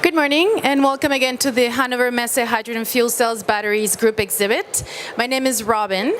Good morning and welcome again to the Hannover Messe Hydrogen Fuel Cells Batteries Group exhibit. My name is Robin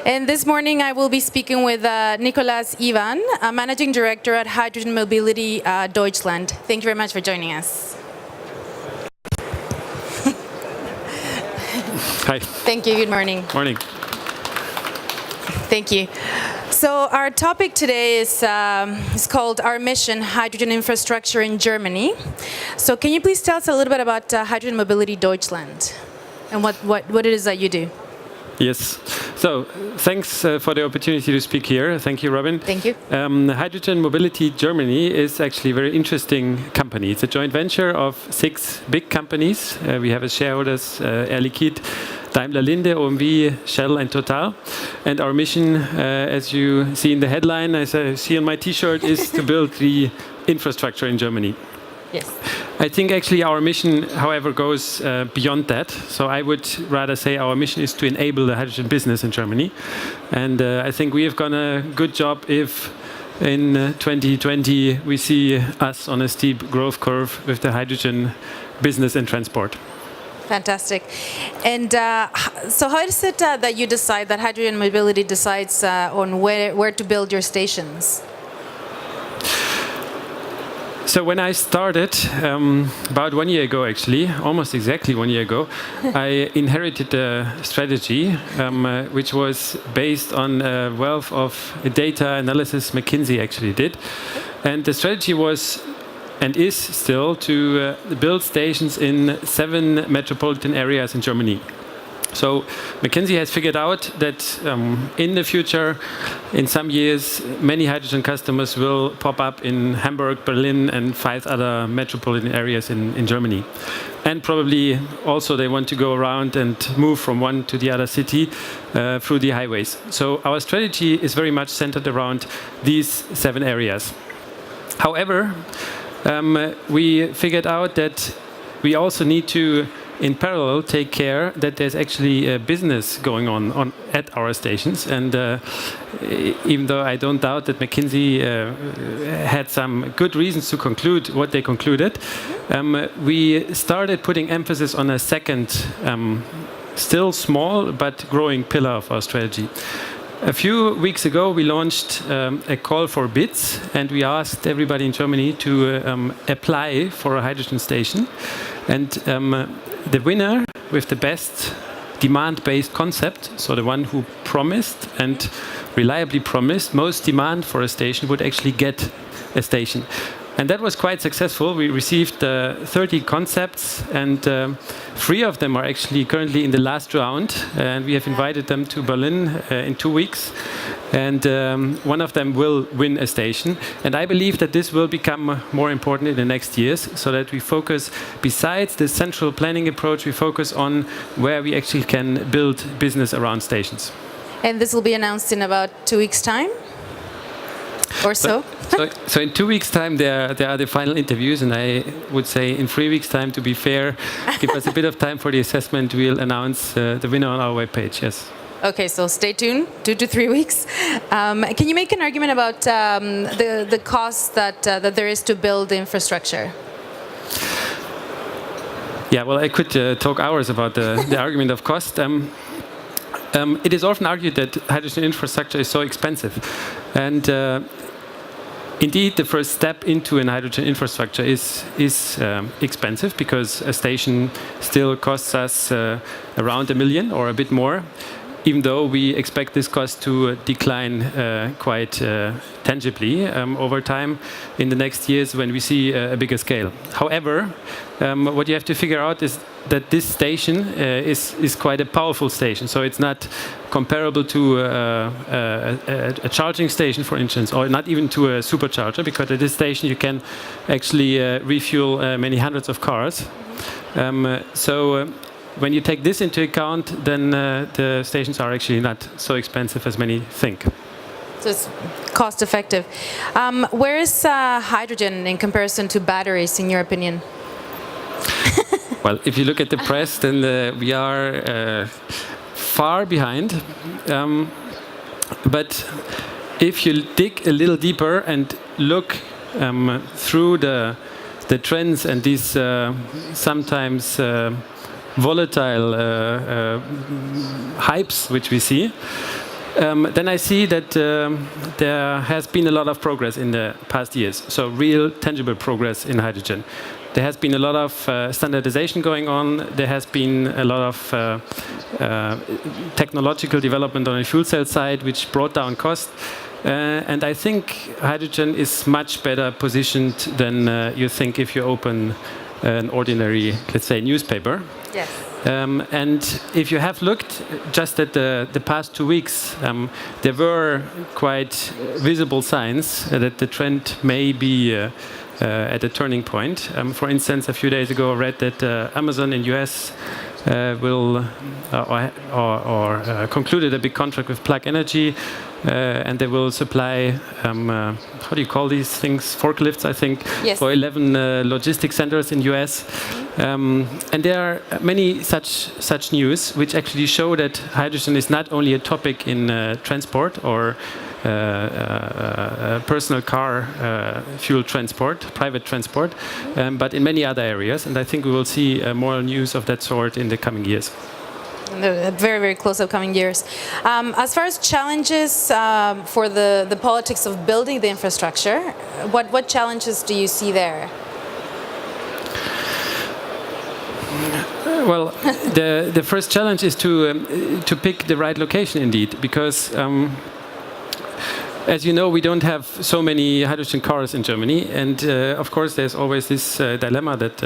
and this morning I will be speaking with Nikolas Iwan, Managing Director at Hydrogen Mobility Deutschland. Thank you very much for joining us. Hi. Thank you. Good morning. Morning. Thank you. So our topic today is called Our Mission, Hydrogen Infrastructure in Germany. So can you please tell us a little bit about Hydrogen Mobility Deutschland and what it is that you do? Yes. So thanks for the opportunity to speak here. Thank you, Robin. Thank you. Hydrogen Mobility Germany is actually a very interesting company. It's a joint venture of 6 big companies. We have as shareholders Air Liquide, Daimler Linde, OMV, Shell and Total. And our mission, as you see in the headline, as I see on my t-shirt, is to build the infrastructure in Germany. Yes. I think actually our mission, however, goes beyond that. So I would rather say our mission is to enable the hydrogen business in Germany. And I think we have done a good job if in 2020 we see us on a steep growth curve with the hydrogen business and transport. Fantastic. And so how is it that you decide, that Hydrogen Mobility decides on where to build your stations? So when I started, about 1 year ago actually, almost exactly 1 year ago, I inherited a strategy which was based on a wealth of data analysis McKinsey actually did. And the strategy was and is still to build stations in 7 metropolitan areas in Germany. So McKinsey has figured out that in the future, in some years, many hydrogen customers will pop up in Hamburg, Berlin and 5 other metropolitan areas in Germany. And probably also they want to go around and move from one to the other city through the highways. So our strategy is very much centered around these 7 areas. However, we figured out that we also need to, in parallel, take care that there's actually a business going on at our stations. And even though I don't doubt that McKinsey had some good reasons to conclude what they concluded, we started putting emphasis on a second, still small but growing pillar of our strategy. A few weeks ago, we launched a call for bids, and we asked everybody in Germany to apply for a hydrogen station. And the winner with the best demand-based concept, so the one who promised and reliably promised most demand for a station, would actually get a station. And that was quite successful. We received 30 concepts, and 3 of them are actually currently in the last round. And we have invited them to Berlin in 2 weeks. And one of them will win a station. And I believe that this will become more important in the next years, so that we focus, besides the central planning approach, we focus on where we actually can build business around stations. And this will be announced in about 2 weeks' time? Or so? So in 2 weeks' time, there are the final interviews, and I would say in 3 weeks' time, to be fair, give us a bit of time for the assessment. We'll announce the winner on our webpage. Yes. Okay, so stay tuned, 2 to 3 weeks. Can you make an argument about the cost that there is to build the infrastructure? Yeah, well, I could talk hours about the argument of cost. It is often argued that hydrogen infrastructure is so expensive. And indeed, the first step into an hydrogen infrastructure is expensive, because a station still costs us around $1 million or a bit more, even though we expect this cost to decline quite tangibly over time in the next years when we see a bigger scale. However, what you have to figure out is that this station is quite a powerful station. So it's not comparable to a charging station, for instance, or not even to a supercharger, because at this station you can actually refuel many hundreds of cars. When you take this into account, then the stations are actually not so expensive as many think. So it's cost effective. Where is hydrogen in comparison to batteries, in your opinion? Well, if you look at the press, then we are far behind. But if you dig a little deeper and look through the the trends and these sometimes volatile hypes which we see, then I see that there has been a lot of progress in the past years. So real, tangible progress in hydrogen. There has been a lot of standardization going on. There has been a lot of technological development on the fuel cell side, which brought down cost. And I think hydrogen is much better positioned than you think if you open an ordinary, let's say, newspaper. Yes. And if you have looked just at the past 2 weeks, there were quite visible signs that the trend may be at a turning point. For instance, a few days ago, I read that Amazon in US will concluded a big contract with Plug Energy, and they will supply how do you call these things, forklifts, I think, yes, for 11 logistics centers in US. And there are many such news which actually show that hydrogen is not only a topic in transport or personal car fuel transport, private transport, but in many other areas. And I think we will see more news of that sort in the coming years. In the very, very close upcoming years. As far as challenges for the politics of building the infrastructure, what challenges do you see there? Well, the first challenge is to pick the right location, indeed, because as you know, we don't have so many hydrogen cars in Germany, and of course there's always this dilemma that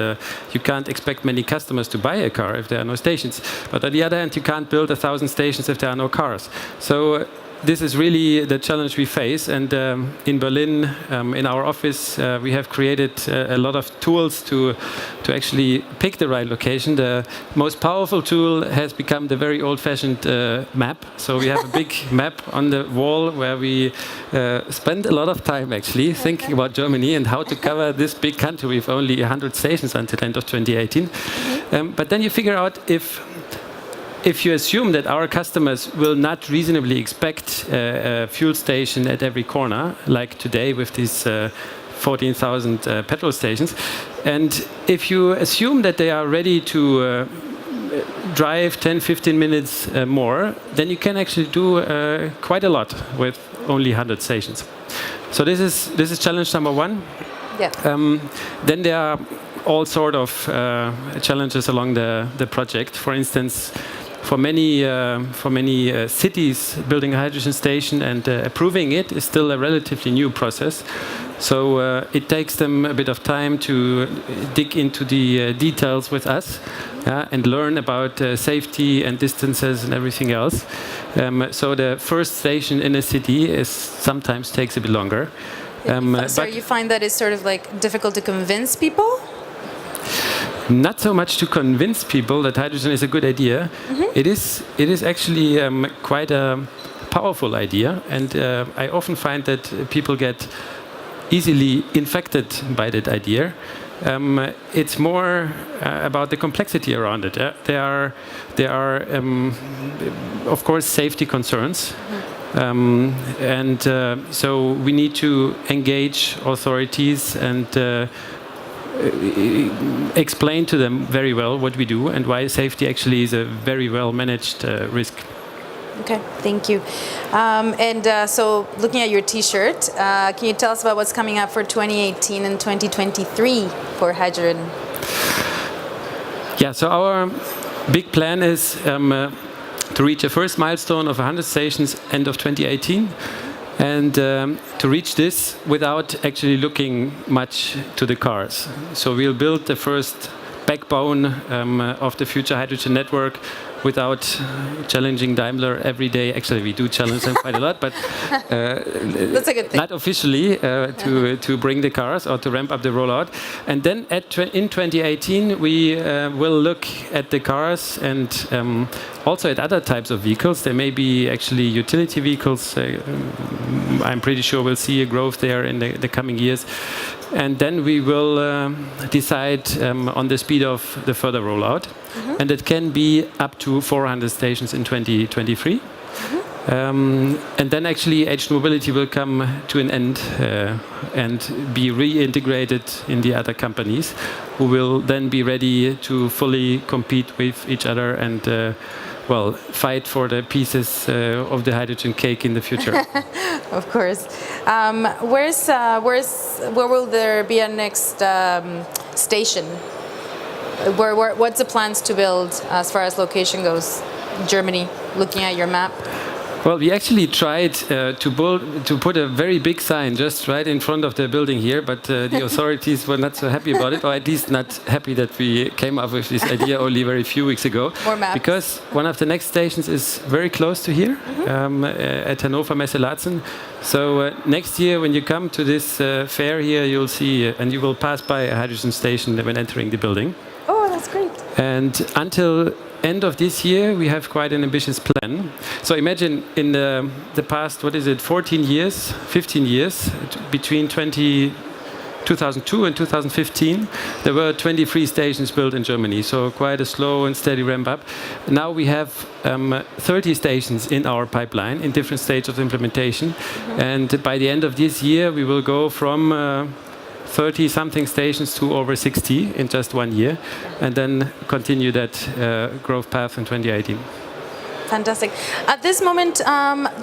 you can't expect many customers to buy a car if there are no stations. But on the other hand, you can't build 1,000 stations if there are no cars. So this is really the challenge we face, and in Berlin, in our office, we have created a lot of tools to actually pick the right location. The most powerful tool has become the very old-fashioned map. So we have a big map on the wall where we spend a lot of time actually thinking about Germany and how to cover this big country with only 100 stations until the end of 2018. But then you figure out if you assume that our customers will not reasonably expect a fuel station at every corner, like today with these 14,000 petrol stations, and if you assume that they are ready to drive 10-15 minutes more, then you can actually do quite a lot with only 100 stations. So this is challenge number one. Yeah. Then there are all sort of challenges along the project. For instance, for many cities, building a hydrogen station and approving it is still a relatively new process. So it takes them a bit of time to dig into the details with us and learn about safety and distances and everything else. So the first station in a city sometimes takes a bit longer. So you find that it's sort of like difficult to convince people? Not so much to convince people that hydrogen is a good idea. It is actually quite a powerful idea, and I often find that people get easily infected by that idea. It's more about the complexity around it. There are of course safety concerns. So we need to engage authorities and explain to them very well what we do and why safety actually is a very well managed risk. Okay, thank you. So looking at your T-shirt, can you tell us about what's coming up for 2018 and 2023 for hydrogen? Yeah, so our big plan is to reach a first milestone of 100 stations end of 2018. And to reach this without actually looking much to the cars. So we'll build the first backbone of the future hydrogen network without challenging Daimler every day. Actually, we do challenge them quite a lot, but that's a good thing. Not officially to bring the cars or to ramp up the rollout. And then in 2018, we will look at the cars and also at other types of vehicles. There may be actually utility vehicles. I'm pretty sure we'll see a growth there in the coming years. And then we will decide on the speed of the further rollout. And it can be up to 400 stations in 2023. And then actually edge mobility will come to an end and be reintegrated in the other companies, who will then be ready to fully compete with each other and well, fight for the pieces of the hydrogen cake in the future. Of course. Where will there be a next station? What's the plans to build as far as location goes? Germany, looking at your map. Well, we actually tried to put a very big sign just right in front of the building here, but the authorities were not so happy about it, or at least not happy that we came up with this idea only very few weeks ago. More maps. Because one of the next stations is very close to here, at Hannover Messe-Laatzen. So next year when you come to this fair here, you'll see, and you will pass by a hydrogen station when entering the building. Oh, that's great. And until end of this year, we have quite an ambitious plan. So imagine in the past, 14 years, 15 years, between 2002 and 2015, there were 23 stations built in Germany. So quite a slow and steady ramp up. Now we have 30 stations in our pipeline in different stages of implementation. And by the end of this year, we will go from 30-something stations to over 60 in just 1 year, and then continue that growth path in 2018. Fantastic. At this moment,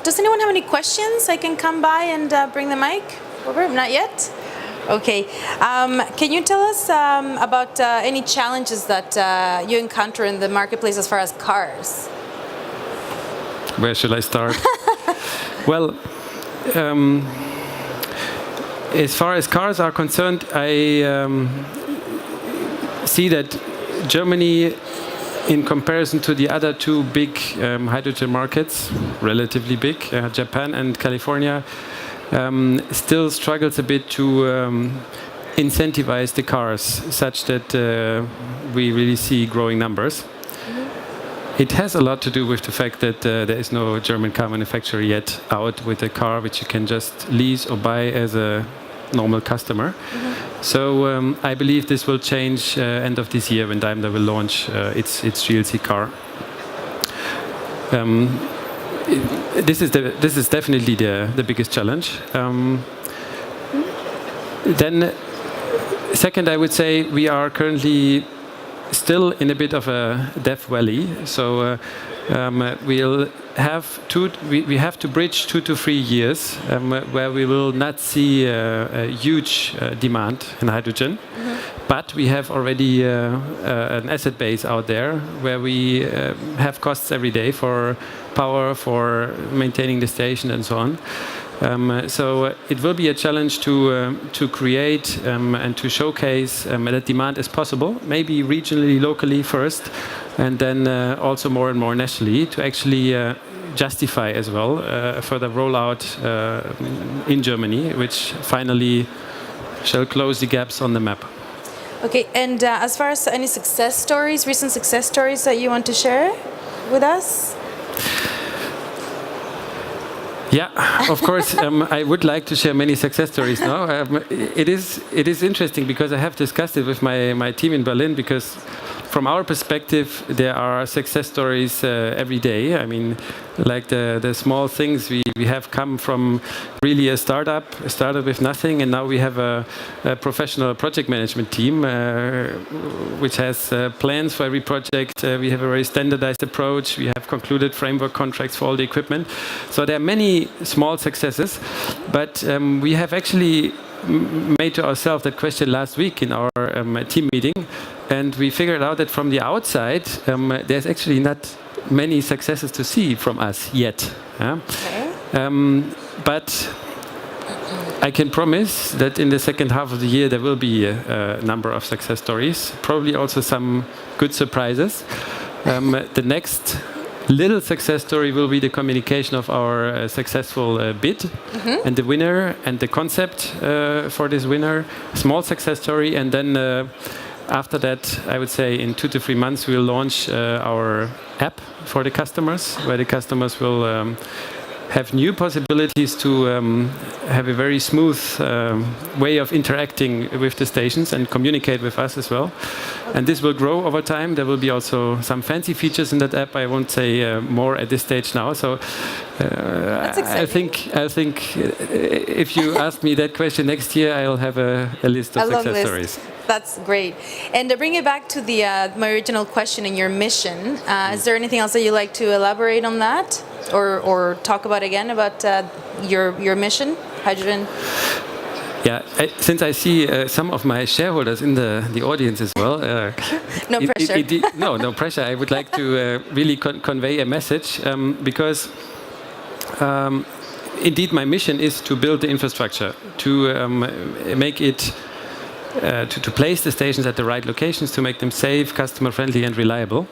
does anyone have any questions? I can come by and bring the mic over? Not yet? Okay. Can you tell us about any challenges that you encounter in the marketplace as far as cars? Where should I start? Well, as far as cars are concerned, I see that Germany, in comparison to the other two big hydrogen markets, relatively big, Japan and California, still struggles a bit to incentivize the cars such that we really see growing numbers. It has a lot to do with the fact that there is no German car manufacturer yet out with a car which you can just lease or buy as a normal customer. So I believe this will change end of this year when Daimler will launch its GLC car. This is definitely the biggest challenge. Then, second, I would say we are currently still in a bit of a death valley. So we have to bridge 2 to 3 years where we will not see a huge demand in hydrogen. But we have already an asset base out there where we have costs every day for power, for maintaining the station and so on. So it will be a challenge to create and to showcase that demand is possible, maybe regionally, locally first, and then also more and more nationally, to actually justify as well further rollout in Germany, which finally shall close the gaps on the map. Okay, and as far as any success stories, recent success stories that you want to share with us? Yeah, of course. I would like to share many success stories now. It is interesting because I have discussed it with my team in Berlin, because from our perspective, there are success stories every day. I mean, like the small things we have come from really a startup with nothing, and now we have a professional project management team which has plans for every project. We have a very standardized approach. We have concluded framework contracts for all the equipment. So there are many small successes, but we have actually made to ourselves that question last week in our team meeting, and we figured out that from the outside there's actually not many successes to see from us yet. Okay. But I can promise that in the second half of the year there will be a number of success stories, probably also some good surprises. The next little success story will be the communication of our successful bid and the winner and the concept for this winner. Small success story, and then after that, I would say in 2 to 3 months we'll launch our app for the customers, where the customers will have new possibilities to have a very smooth way of interacting with the stations and communicate with us as well. And this will grow over time. There will be also some fancy features in that app. I won't say more at this stage now. So That's exciting. I think if you ask me that question next year, I'll have a list of success stories. That's great. And to bring it back to the my original question and your mission, is there anything else that you'd like to elaborate on that, or talk about again about your mission, hydrogen? Yeah, since I see some of my shareholders in the audience as well. No pressure. No pressure. I would like to really convey a message because indeed my mission is to build the infrastructure, to make it, to place the stations at the right locations, to make them safe, customer friendly and reliable.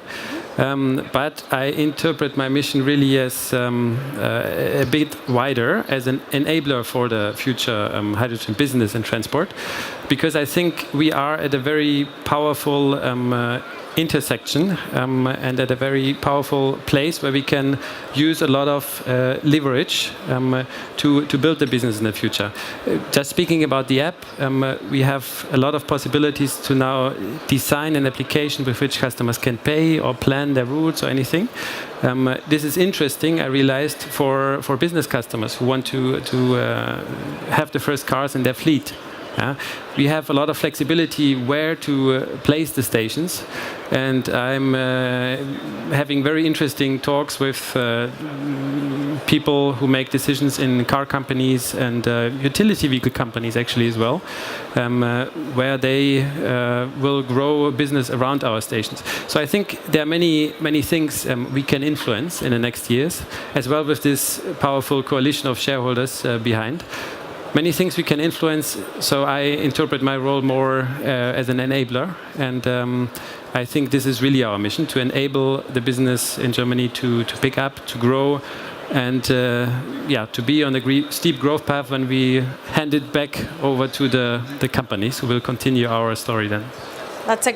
But I interpret my mission really as a bit wider, as an enabler for the future hydrogen business and transport, because I think we are at a very powerful intersection and at a very powerful place where we can use a lot of leverage to build the business in the future. Just speaking about the app, we have a lot of possibilities to now design an application with which customers can pay or plan their routes or anything. This is interesting, I realized, for business customers who want to have the first cars in their fleet. We have a lot of flexibility where to place the stations, and I'm having very interesting talks with people who make decisions in car companies and utility vehicle companies actually as well, where they will grow a business around our stations. So I think there are many things we can influence in the next years, as well with this powerful coalition of shareholders behind. Many things we can influence, so I interpret my role more as an enabler, and I think this is really our mission, to enable the business in Germany to pick up, to grow, and to be on a steep growth path when we hand it back over to the companies who will continue our story then. That's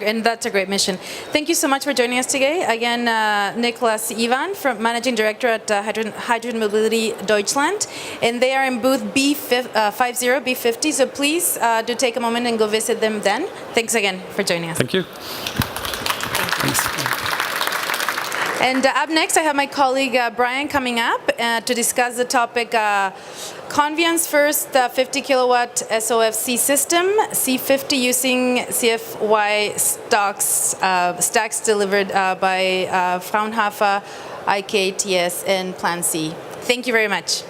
a great mission. Thank you so much for joining us today. Again, Nikolas, Iwan, from Managing Director at Hydrogen Mobility Deutschland, and they are in booth B50, so please do take a moment and go visit them then. Thanks again for joining us. Thank you. Thanks. And up next, I have my colleague Brian coming up to discuss the topic Convian's first 50 kilowatt SOFC system, C50, using CFY stacks delivered by Fraunhofer, IKTS, and Plan C. Thank you very much.